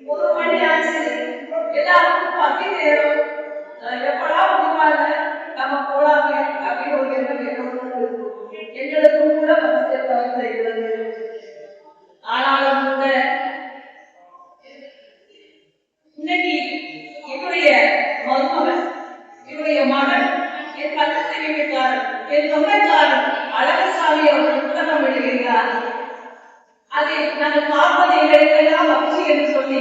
ஒரு மணி ஆச்சு, எல்லாருக்கும் பசி நேரம். எப்படா முடிவாங்க, நம்ம போலாமே அப்படின்னு ஒரு எண்ணம் எங்களுக்கும் கூட மனசில் செய்கிறது. ஆனாலும் கூட இன்னைக்கு என்னுடைய மருமகன், என்னுடைய மகன், என் பக்கத்து வீட்டுக்காரன், என் சொந்தக்காரன் அழகசாமி அவர்கள் புத்தகம் எழுதுகிறார். அதை நாங்கள் பார்ப்பதை எங்களுக்கெல்லாம் மகிழ்ச்சி என்று சொல்லி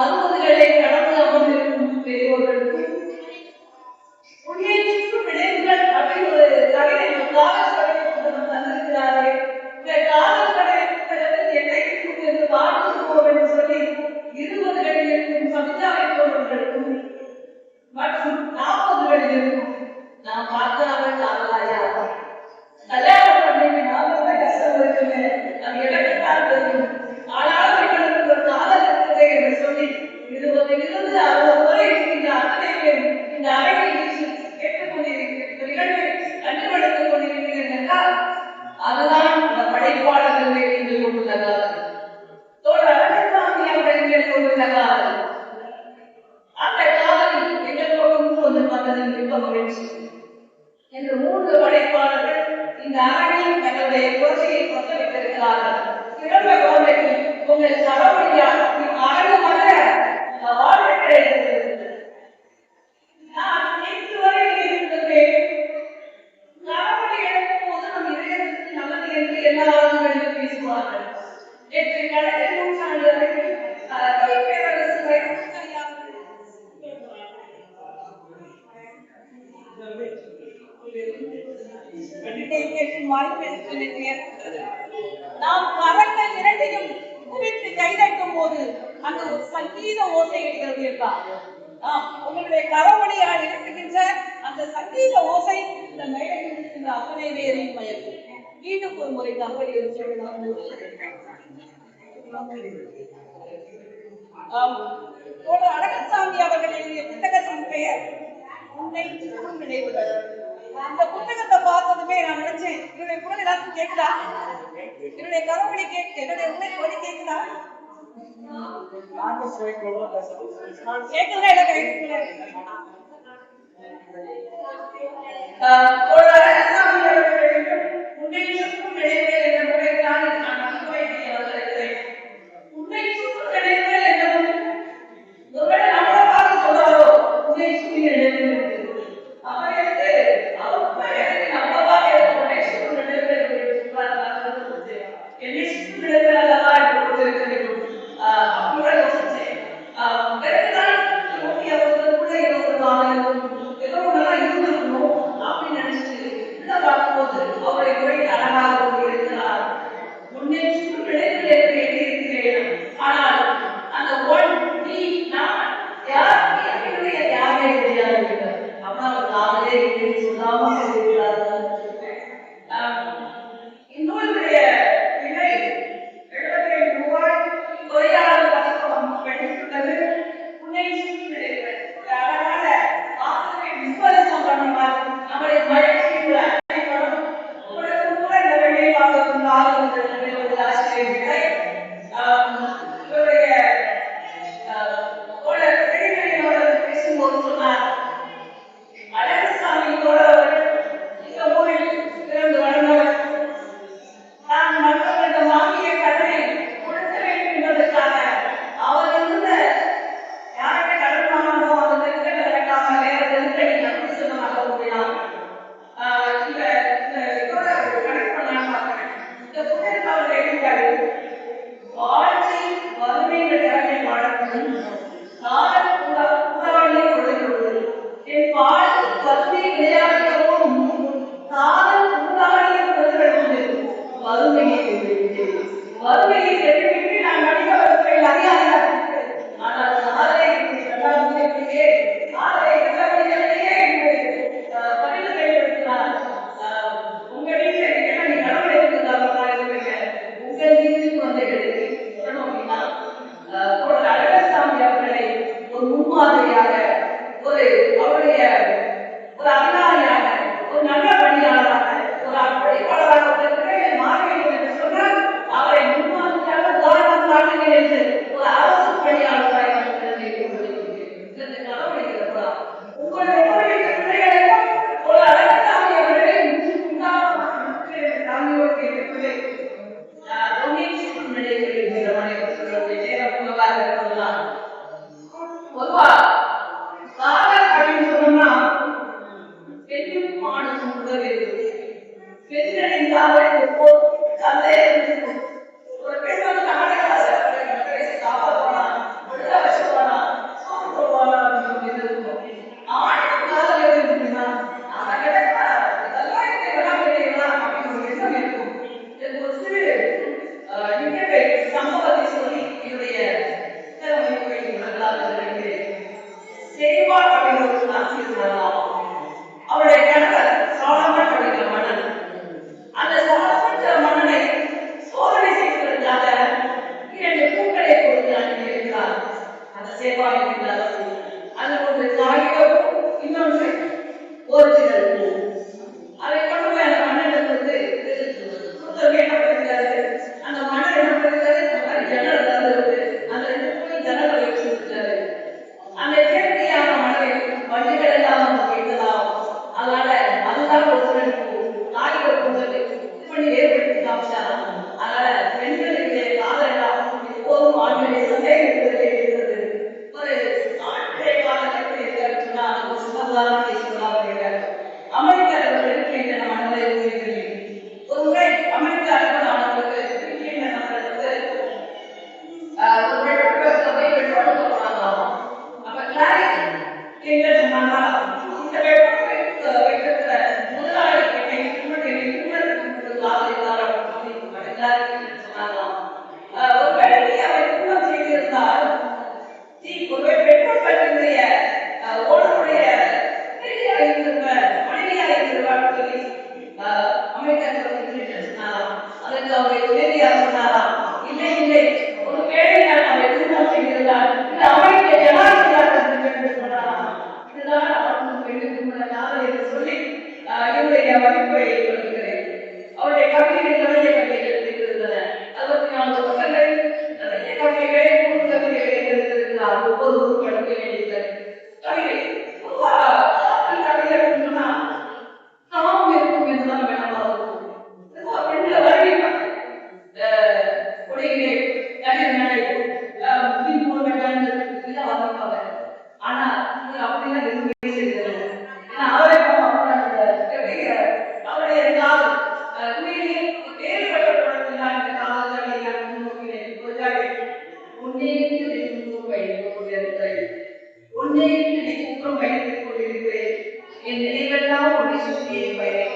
60களை கடந்து அமர்ந்திருக்கும் பெரியோர்களுக்கு உண்மைக்கும் விளைவுகள் அப்படின்னு ஒரு கவிதை காதல் கவிதை புத்தகம் தந்திருக்கிறாரே. இந்த காதல் கவிதை புத்தகத்தில் என்னை என்று வாழ்த்துவோம் என்று சொல்லி 20களில் இருக்கும் சமுதாய தோழர்களுக்கும் மற்றும் 40களில் இருக்கும் நான் பார்க்காமல் காதலாயா கல்யாணம் பண்ணி நாங்கள் கஷ்டம் இருக்குமே அது எனக்கு தான் தெரியும். ஆனாலும் எங்களுக்கு ஒரு காதல் இருக்கிறது என்று சொல்லி 20லிருந்து 60 வரை இருக்கின்ற அத்தனை பேர் இந்த அறையில் கேட்டுக்கொண்டிருக்கிற நிகழ்வை கண்டுபிடித்துக் கொண்டிருக்கிறீர்கள் என்றால் அதுதான் அந்த படைப்பாளர்கள் நீங்கள் கொண்டுள்ள காதல். தோழர் அழகசாமி அவர்கள் மேல் கொண்டுள்ள காதல். அந்த காதல் எங்களோடும் கொஞ்சம் வந்ததில் மிக்க மகிழ்ச்சி என்று 3 படைப்பாளர்கள் இந்த அரங்கில் தங்களுடைய கோஷையை பற்ற வைத்திருக்கிறார்கள். சிறந்த குழந்தைக்கு உங்கள் சரவணியார் அரங்கு மன்ற வாழ்க்கை நான் நேற்று வரை இருந்தேன். சரவணி எடுக்கும் போது நம் இதயத்துக்கு நல்லது என்று எல்லாரும் எடுத்து பேசுவார்கள். நேற்று கடைசி நூற்றாண்டு நாம் கரங்கள் இரண்டையும் குவித்து கைதட்டும் போது அங்கு ஒரு சங்கீத ஓசை இருக்கிறது என்றார். உங்களுடைய கரவழியால் இருக்கின்ற அந்த சங்கீத ஓசை இந்த மேடையில் இருக்கின்ற அத்தனை பேரையும் மயக்கும். மீண்டும் ஒரு முறை கரவழி அழகசாமி அவர்கள் எழுதிய புத்தகத்தின் பெயர் உன்னை சுற்றும் நினைவுகள். அந்த புத்தகத்தை பார்த்ததுமே நான் நினைச்சேன், என்னுடைய குரல் எல்லாருக்கும் கேட்குதா? என்னுடைய கரவழி என்னுடைய உண்மை குரல் கேட்குதா? கேட்குதா? எல்லாம் அவரை முன்மாதிரியாக உதாரணம் காட்டுகிறேன் ஒரு அரசு என்று சொன்னாராம். ஒருவேளை நீ அவரை திருமணம் செய்திருந்தால் நீ ஒருவேளை பெற்றோர் பற்றிய ஓனருடைய மனைவியாக இருந்திருப்ப மனைவியாக இருந்திருப்பான்னு சொல்லி அமெரிக்கா சொன்னாராம். அதற்கு அவருடைய துணைவியார் சொன்னாராம், இல்லை இல்லை, ஒரு வேளை நான் அவரை திருமணம் செய்திருந்தால் இந்த அமெரிக்க ஜனாதிபதியாக இருந்திருப்பேன் என்று சொன்னாராம். இதுதான் அவருக்கு பெண்ணுக்குள்ள காதல் என்று சொல்லி இவருடைய மதிப்பை சொல்கிறேன். அவருடைய கவிதைகள் நிறைய கவிதைகள் இருக்கின்றன. 64 பக்கங்கள் நிறைய கவிதைகளை கவிதைகளை எழுதியிருக்கிறார். ஒவ்வொரு படிக்க வேண்டியது கவிதை கவிதை சொன்னா காமம் இருக்கும் என்றுதான் வேணாமா இருக்கும். பெண்களை வரவேற்பாங்க. கொடைகளை நகர் மேலே வந்திருப்பாங்க. ஆனா அப்படிலாம் எதுவுமே செய்யறது. ஏன்னா அவரே அவருடைய காதல் உண்மையிலேயே வேறுபட்ட குழந்தைதான் இந்த காதல் முன்னோக்கினேன் உன்னேற்று உன்னேற்று ஊக்கம் வைத்துக் கொண்டிருக்கிறேன். என் நினைவெல்லாம் உன்னை சுற்றியே பயணம்